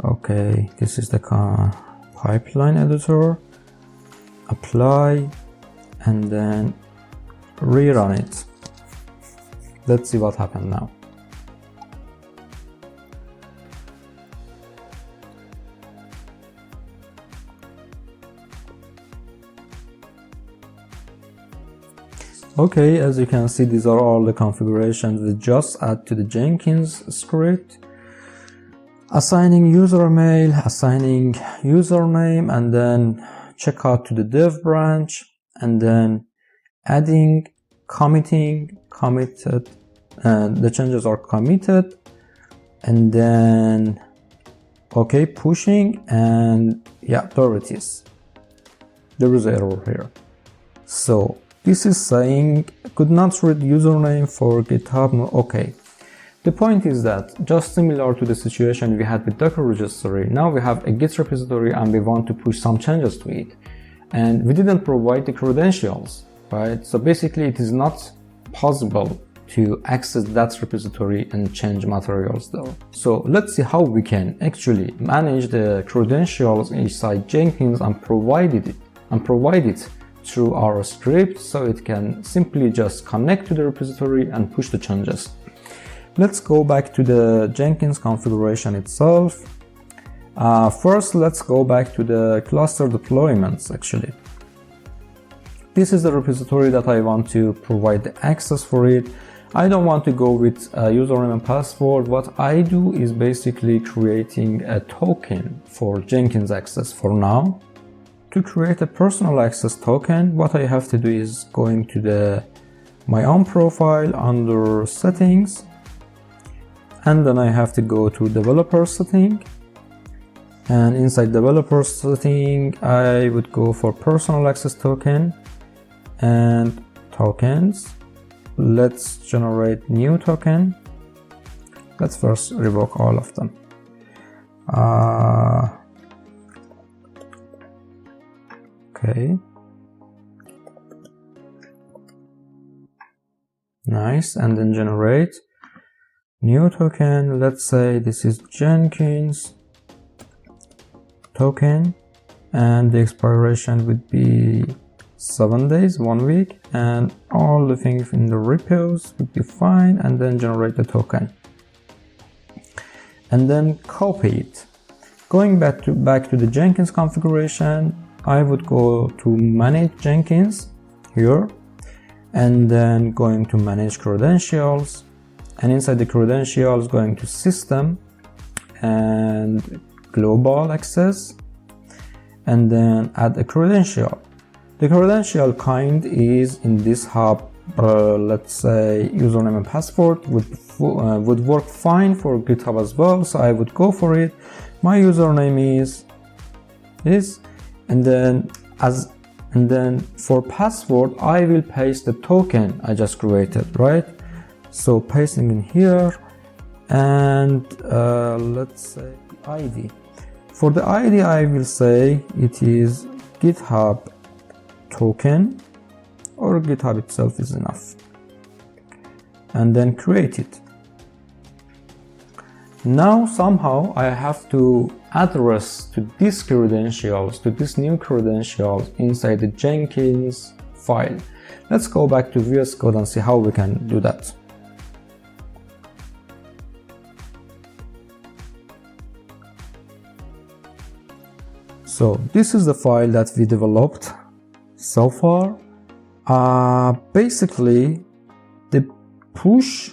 okay, this is the pipeline editor. Apply and then rerun it. Let's see what happened now. Okay, as you can see, these are all the configurations we just add to the Jenkins script. Assigning usermail, assigning username, and then check out to the dev branch, and then adding, committed, the changes are committed, and then okay, pushing, and yeah, there it is. There is an error here. So this is saying could not read username for GitHub. Okay. The point is that, just similar to the situation we had with Docker registry, now we have a Git repository and we want to push some changes to it. And we didn't provide the credentials, right? So basically it is not possible to access that repository and change materials there. So let's see how we can actually manage the credentials inside Jenkins and provide it through our script, so it can simply just connect to the repository and push the changes. Let's go back to the Jenkins configuration itself. First, let's go back to the cluster deployments actually. This is the repository that I want to provide the access for it. I don't want to go with username and password. What I do is basically creating a token for Jenkins access for now. To create a personal access token, what I have to do is going to my own profile under settings, and then I have to go to developer setting, and inside developer setting I would go for personal access token and tokens. Let's generate new token. Let's first revoke all of them. Okay, nice, and then generate new token. Let's say this is Jenkins token, and the expiration would be 7 days, 1 week, and all the things in the repos would be fine, and then generate the token and then copy it. Going back to the Jenkins configuration, I would go to manage Jenkins here, and then going to manage credentials, and inside the credentials going to system and global access, and then add a credential. The credential kind is in this hub let's say username and password would work fine for GitHub as well, so I would go for it. My username is this, and then for password I will paste the token I just created, right? So pasting in here, and let's say ID. For the ID I will say it is GitHub token, or GitHub itself is enough, and then create it. Now somehow I have to address to these credentials, to this new credentials inside the Jenkins file. Let's go back to VS Code and see how we can do that. So this is the file that we developed so far. Basically the push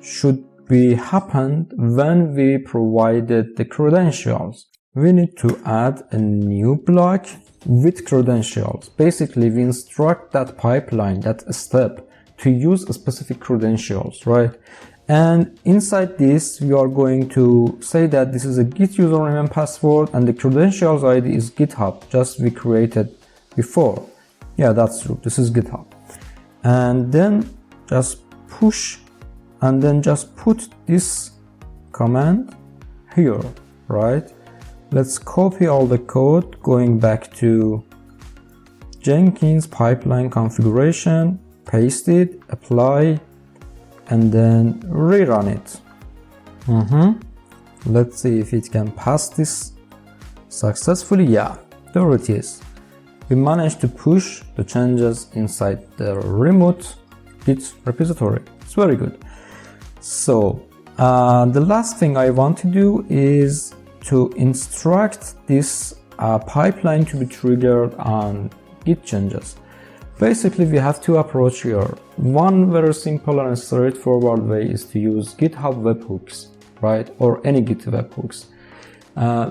should be happened when we provided the credentials. We need to add a new block with credentials. Basically we instruct that pipeline, that step, to use specific credentials, right? And inside this we are going to say that this is a Git username and password, and the credentials ID is GitHub, just we created before. Yeah, that's true, this is GitHub. And then just push, and then just put this command here, right? Let's copy all the code, going back to Jenkins pipeline configuration, paste it, apply, and then rerun it. Let's see if it can pass this successfully. Yeah, there it is. We managed to push the changes inside the remote Git repository. It's very good. So the last thing I want to do is to instruct this pipeline to be triggered on Git changes. Basically we have two approaches here. One very simple and straightforward way is to use GitHub webhooks, right? Or any Git webhooks.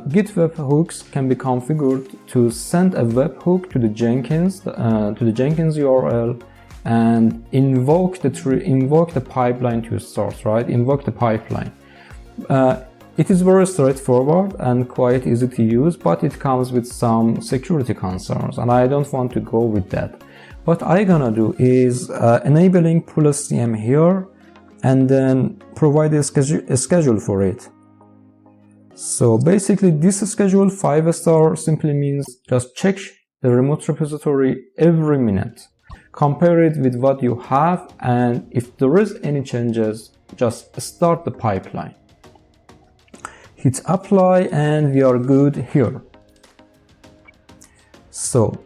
Git webhooks can be configured to send a webhook to the Jenkins URL and invoke the pipeline to start, right? Invoke the pipeline. It is very straightforward and quite easy to use, but it comes with some security concerns, and I don't want to go with that. What I'm gonna do is enabling pull SCM here, and then provide a schedule for it. So basically this schedule 5-star simply means just check the remote repository every minute, compare it with what you have, and if there is any changes, just start the pipeline. Hit apply, and we are good here. So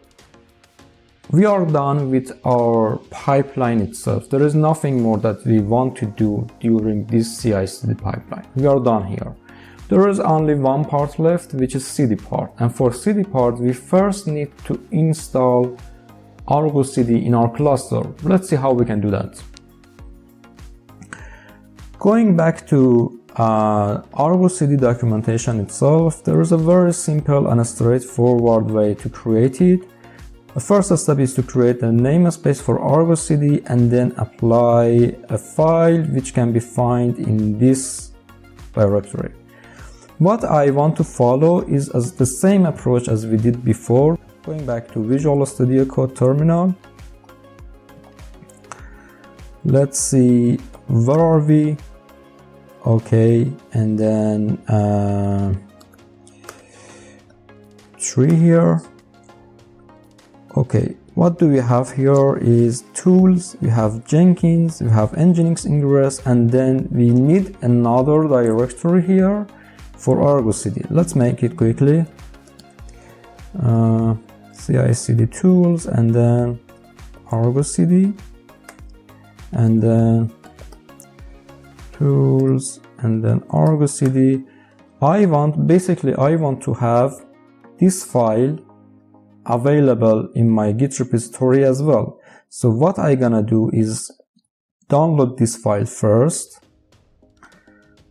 we are done with our pipeline itself. There is nothing more that we want to do during this CI/CD pipeline. We are done here. There is only one part left, which is CD part. And for CD part, we first need to install ArgoCD in our cluster. Let's see how we can do that. Going back to ArgoCD documentation itself, there is a very simple and a straightforward way to create it. The first step is to create a namespace for ArgoCD and then apply a file which can be found in this directory. What I want to follow is the same approach as we did before. Going back to Visual Studio Code terminal. Let's see, where are we? Okay, and then 3 here. Okay, what do we have here is tools, we have Jenkins, we have Nginx ingress, and then we need another directory here for ArgoCD. Let's make it quickly. CICD tools, and then ArgoCD, and then tools, and then ArgoCD. I want to have this file available in my Git repository as well. So what I'm gonna do is download this file first.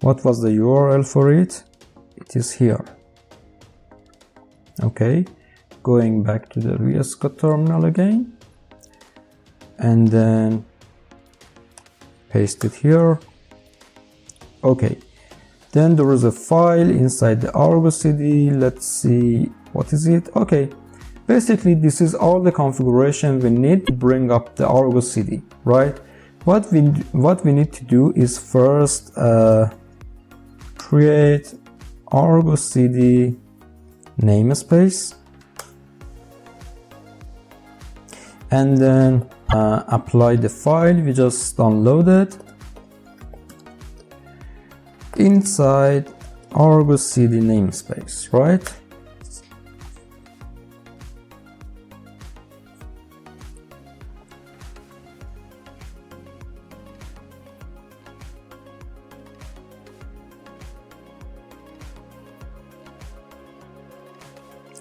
What was the URL for it? It is here. Okay, going back to the VS Code terminal again. and then paste it here. Okay, then there is a file inside the ArgoCD. Let's see, what is it? Okay, basically this is all the configuration we need to bring up the ArgoCD, right? What we need to do is first create ArgoCD namespace, and then apply the file we just downloaded inside ArgoCD namespace, right?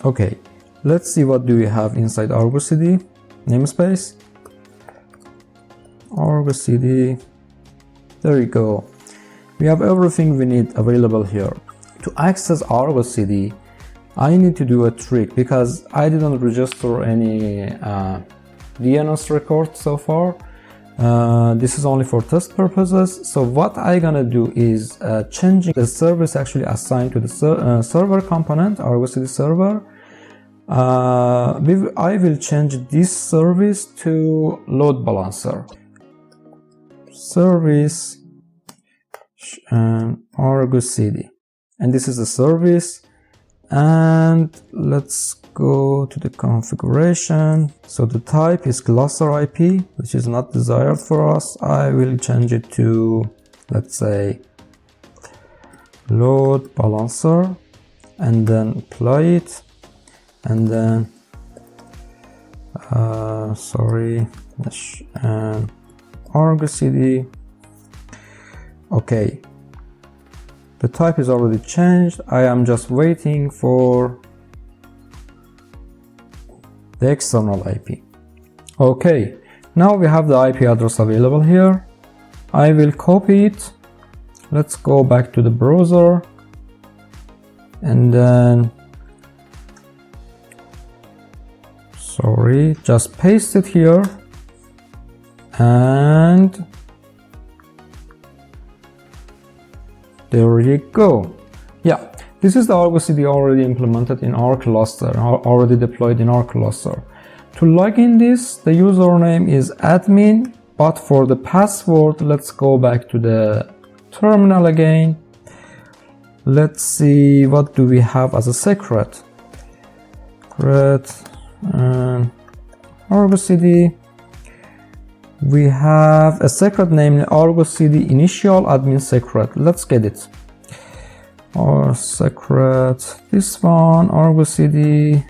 Okay, let's see what do we have inside ArgoCD namespace. ArgoCD, there you go. We have everything we need available here. To access ArgoCD, I need to do a trick because I didn't register any DNS record so far. This is only for test purposes. So what I'm gonna do is changing the service actually assigned to the server component, ArgoCD server. I will change this service to load balancer. Service and ArgoCD, and this is the service. And let's go to the configuration. So the type is cluster IP, which is not desired for us. I will change it to, let's say, load balancer, and then apply it, and then and ArgoCD. Okay, the type is already changed. I am just waiting for the external IP. Okay, now we have the IP address available here. I will copy it. Let's go back to the browser, and then just paste it here, and there you go. Yeah, this is the ArgoCD already implemented in our cluster, already deployed in our cluster. To log in this, the username is admin, but for the password, let's go back to the terminal again. Let's see, what do we have as a secret? And ArgoCD. We have a secret named ArgoCD initial admin secret. Let's get it. Our secret, this one, ArgoCD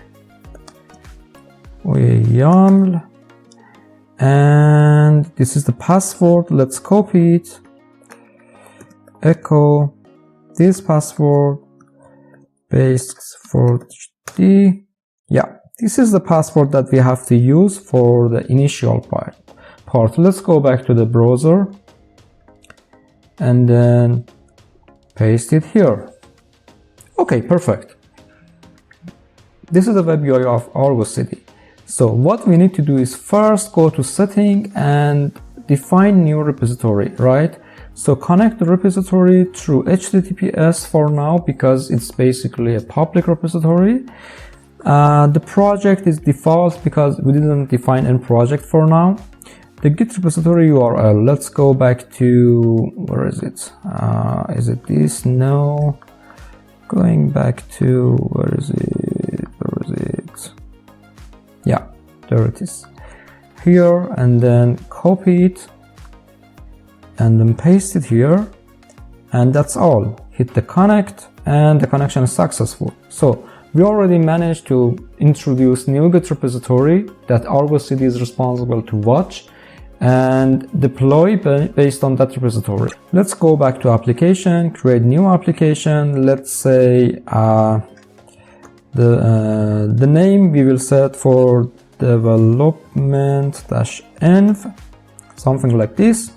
YAML, and this is the password. Let's copy it. Echo this password, paste for D. Yeah, this is the password that we have to use for the initial part. Let's go back to the browser and then paste it here. Okay, perfect. This is the web UI of ArgoCD. So what we need to do is first go to setting and define new repository, right? So connect the repository through HTTPS for now because it's basically a public repository. The project is default because we didn't define any project for now. The Git repository URL, let's go back to, where is it? Is it this? No. Going back to, where is it? Yeah, there it is. Here, and then copy it, and then paste it here, and that's all. Hit the connect, and the connection is successful. So we already managed to introduce new Git repository that ArgoCD is responsible to watch and deploy based on that repository. Let's go back to application, create new application. Let's say the name we will set for development-env, something like this.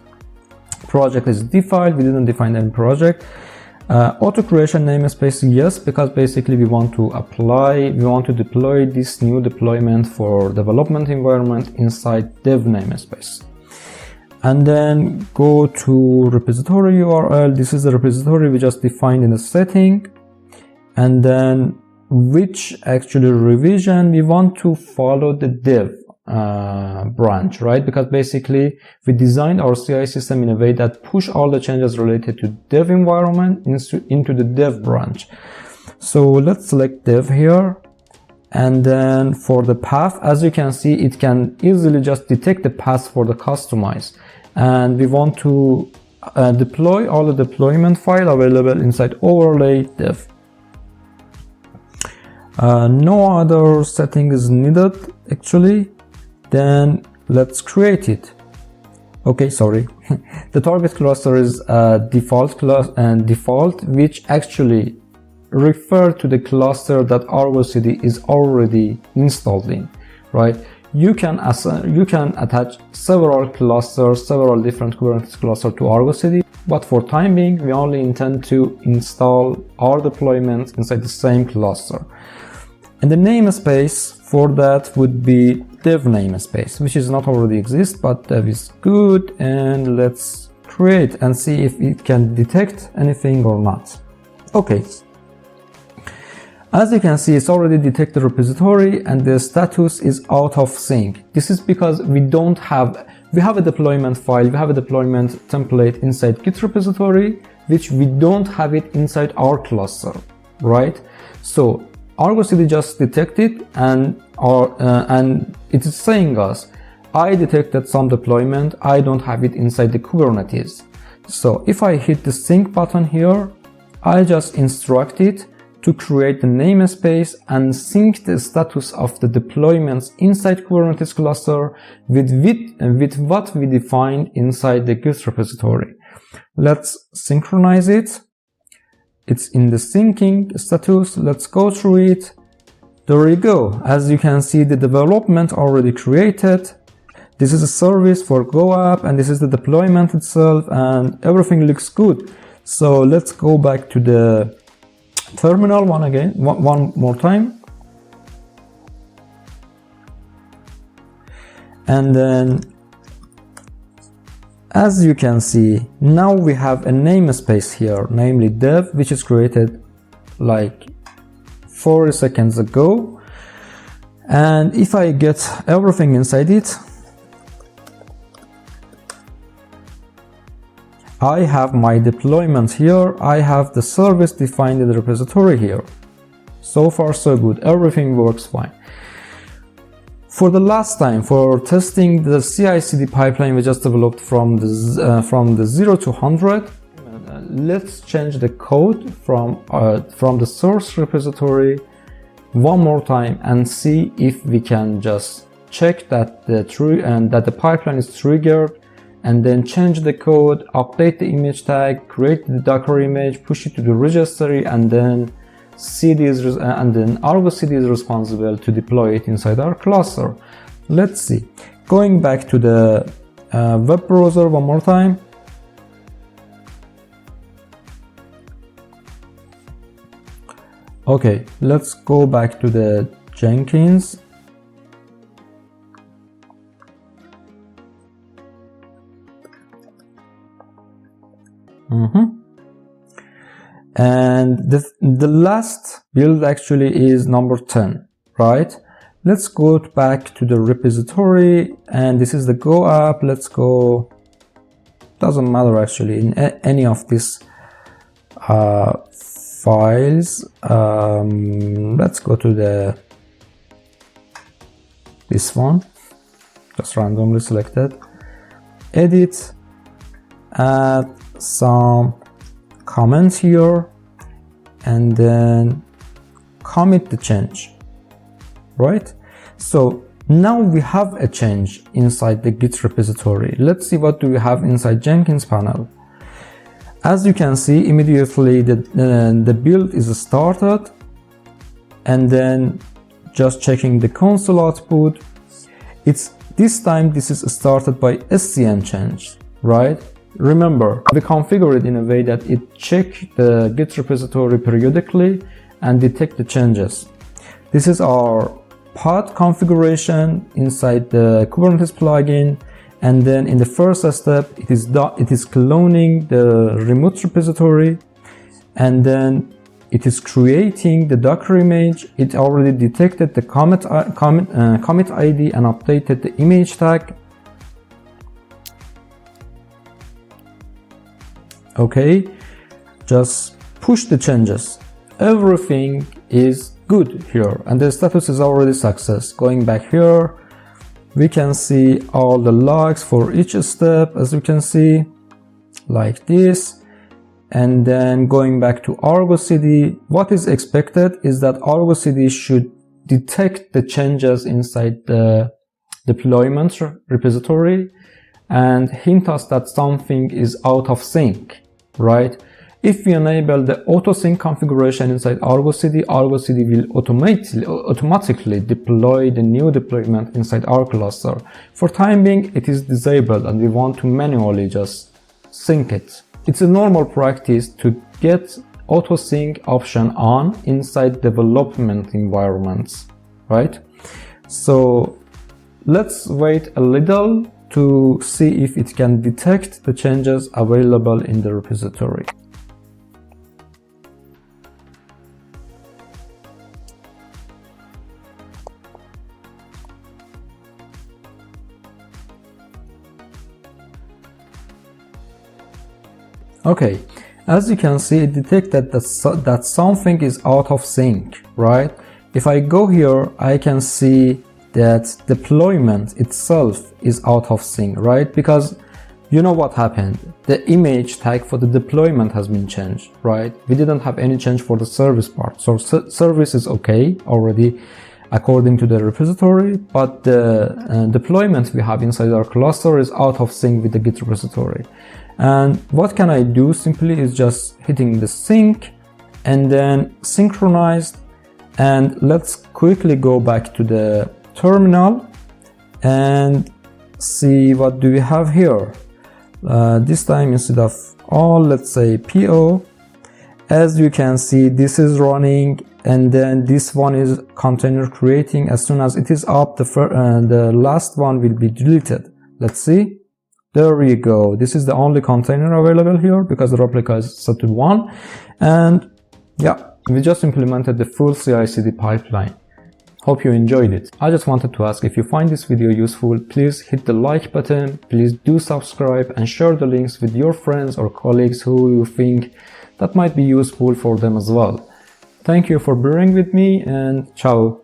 Project is defined, we didn't define any project. Auto creation namespace, yes, because basically we want to deploy this new deployment for development environment inside dev namespace. And then go to repository URL. This is the repository we just defined in the setting. And then which actually revision we want to follow the dev branch, right? Because basically we designed our CI system in a way that push all the changes related to dev environment into the dev branch. So let's select dev here, and then for the path, as you can see, it can easily just detect the path for the customize, and we want to deploy all the deployment file available inside overlay dev. No other setting is needed actually. Then let's create it. Okay, sorry. The target cluster is default class and default, which actually refer to the cluster that ArgoCD is already installed in, right? You can attach several clusters, several different Kubernetes clusters to ArgoCD, but for time being, we only intend to install our deployments inside the same cluster. And the namespace for that would be dev namespace, which is not already exist, but dev is good. And let's create and see if it can detect anything or not. Okay. As you can see, it's already detected the repository and the status is out of sync. This is because we have a deployment file, we have a deployment template inside Gitrepository, which we don't have it inside our cluster, right? So ArgoCD just detected and it is saying us, I detected some deployment, I don't have it inside the Kubernetes. So if I hit the sync button here, I just instruct it to create the namespace and sync the status of the deployments inside Kubernetes cluster with what we defined inside the Git repository. Let's synchronize it. It's in the syncing status. Let's go through it. There we go. As you can see, the development already created. This is a service for Go app, and this is the deployment itself, and everything looks good. So let's go back to the terminal one more time. And then, as you can see, now we have a namespace here, namely dev, which is created like 40 seconds ago. And if I get everything inside it, I have my deployment here, I have the service defined in the repository here. So far so good, everything works fine. For the last time, for testing the CICD pipeline we just developed from the 0 to 100, let's change the code from the source repository one more time and see if we can just check that the pipeline is triggered, and then change the code, update the image tag, create the Docker image, push it to the registry, and then ArgoCD is responsible to deploy it inside our cluster. Let's see. Going back to the web browser one more time. Okay, let's go back to the Jenkins. And the last build actually is number 10, right? Let's go back to the repository, and this is the Go app. Let's go, doesn't matter actually in any of these files. Let's go to this one, just randomly selected, edit, add some comments here, and then commit the change, right? So now we have a change inside the Git repository. Let's see what do we have inside Jenkins panel. As you can see, immediately the build is started, and then just checking the console output, this time this is started by SCN change, right? Remember, we configure it in a way that it checks the Git repository periodically and detect the changes. This is our pod configuration inside the Kubernetes plugin, and then in the first step it is cloning the remote repository, and then it is creating the Docker image. It already detected the commit ID and updated the image tag. Okay, just push the changes. Everything is good here, and the status is already success. Going back here, we can see all the logs for each step, as you can see, like this. And then going back to ArgoCD, what is expected is that ArgoCD should detect the changes inside the deployment repository and hint us that something is out of sync, right? If we enable the auto sync configuration inside ArgoCD, ArgoCD will automatically deploy the new deployment inside our cluster. For time being, it is disabled and we want to manually just sync it. It's a normal practice to get auto sync option on inside development environments, right? So let's wait a little to see if it can detect the changes available in the repository. Okay, as you can see, it detected that something is out of sync, right? If I go here, I can see that deployment itself is out of sync, right? Because you know what happened? The image tag for the deployment has been changed, right? We didn't have any change for the service part. So service is okay already according to the repository, but the deployment we have inside our cluster is out of sync with the Git repository. And what can I do? Simply is just hitting the sync and then synchronize. And let's quickly go back to the terminal and see what do we have here. This time instead of all, let's say PO. As you can see, this is running, and then this one is container creating. As soon as it is up, the last one will be deleted. Let's see. There you go. This is the only container available here because the replica is set to 1. And yeah, we just implemented the full CICD pipeline. Hope you enjoyed it. I just wanted to ask, if you find this video useful, please hit the like button, please do subscribe and share the links with your friends or colleagues who you think that might be useful for them as well. Thank you for bearing with me, and ciao.